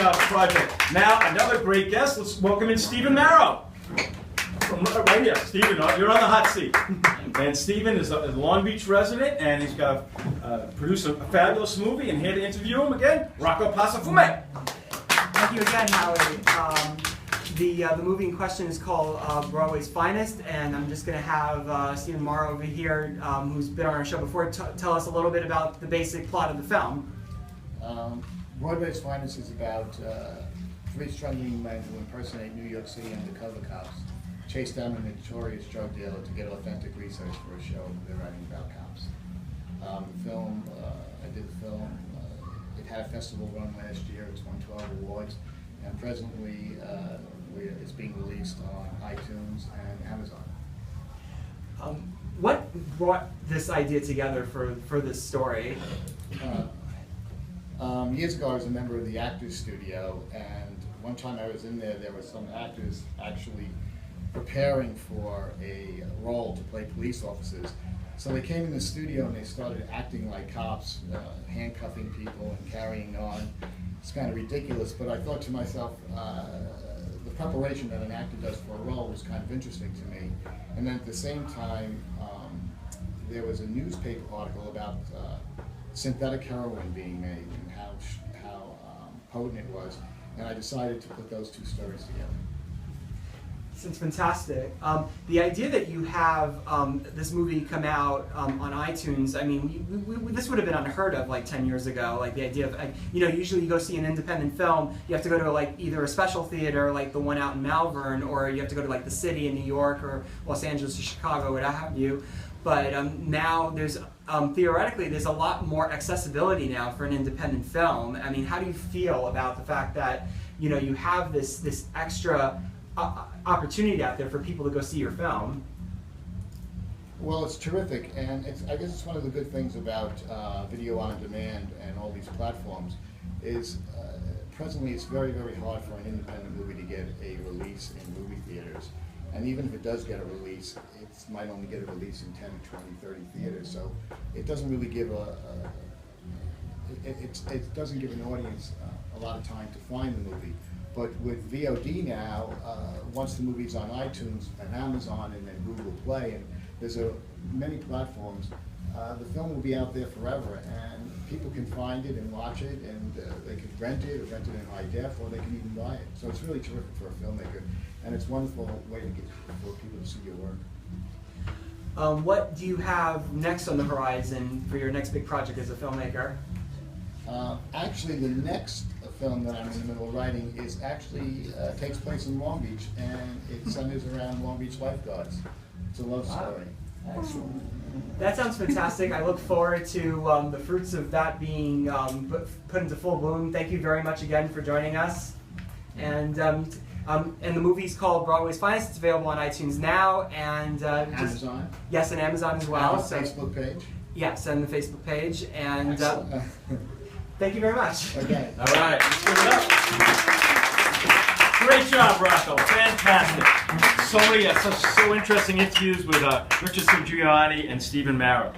Project. Now, another great guest. Let's welcome in Stephen Marrow. From right here. Stephen, you're on the hot seat. And Stephen is a Long Beach resident, and he's got produced a fabulous movie, and here to interview him again, Rocco Passafume. Thank you again, Howie. The movie in question is called Broadway's Finest, and I'm just going to have Stephen Marrow over here, who's been on our show before, tell us a little bit about the basic plot of the film. Broadway's Finest is about three struggling men who impersonate New York City undercover cops, chase down a notorious drug dealer to get authentic research for a show they're writing about cops. I did the film. It had a festival run last year. It's won 12 awards, and presently it's being released on iTunes and Amazon. What brought this idea together for this story? Years ago, I was a member of the Actors Studio, and one time I was in there, there were some actors actually preparing for a role to play police officers. So they came in the studio and they started acting like cops, handcuffing people and carrying on. It's kind of ridiculous, but I thought to myself, the preparation that an actor does for a role was kind of interesting to me. And then at the same time, there was a newspaper article about synthetic heroin being made and how potent it was, and I decided to put those two stories together. It's fantastic. The idea that you have this movie come out on iTunes, I mean, this would have been unheard of like 10 years ago. Like the idea of, usually you go see an independent film, you have to go to like either a special theater like the one out in Malvern, or you have to go to like the city in New York or Los Angeles or Chicago, what have you. But now there's, theoretically, there's a lot more accessibility now for an independent film. I mean, how do you feel about the fact that, you have this extra opportunity out there for people to go see your film? Well, it's terrific, and I guess it's one of the good things about video on demand and all these platforms is presently it's very, very hard for an independent movie to get a release in movie theaters. And even if it does get a release, it might only get a release in 10, 20, 30 theaters. So it doesn't really give it doesn't give an audience a lot of time to find the movie. But with VOD now, once the movie's on iTunes and Amazon and then Google Play, and there's many platforms, the film will be out there forever, and people can find it and watch it, and they can rent it, or rent it in high def, or they can even buy it. So it's really terrific for a filmmaker, and it's a wonderful way to get for people to see your work. What do you have next on the horizon for your next big project as a filmmaker? Actually, the next film that I'm in the middle of writing is actually takes place in Long Beach, and it centers around Long Beach lifeguards. It's a love story. Excellent. That sounds fantastic. I look forward to the fruits of that being put into full bloom. Thank you very much again for joining us. And the movie's called Broadway's Finest. It's available on iTunes now, and Amazon. Yes, and Amazon as well. And the Facebook page. Yes, and the Facebook page. And thank you very much. Okay. All right, let's give it up. Great job, Rocco. Fantastic. So many, so interesting interviews with Richard Giuliani and Stephen Marrow.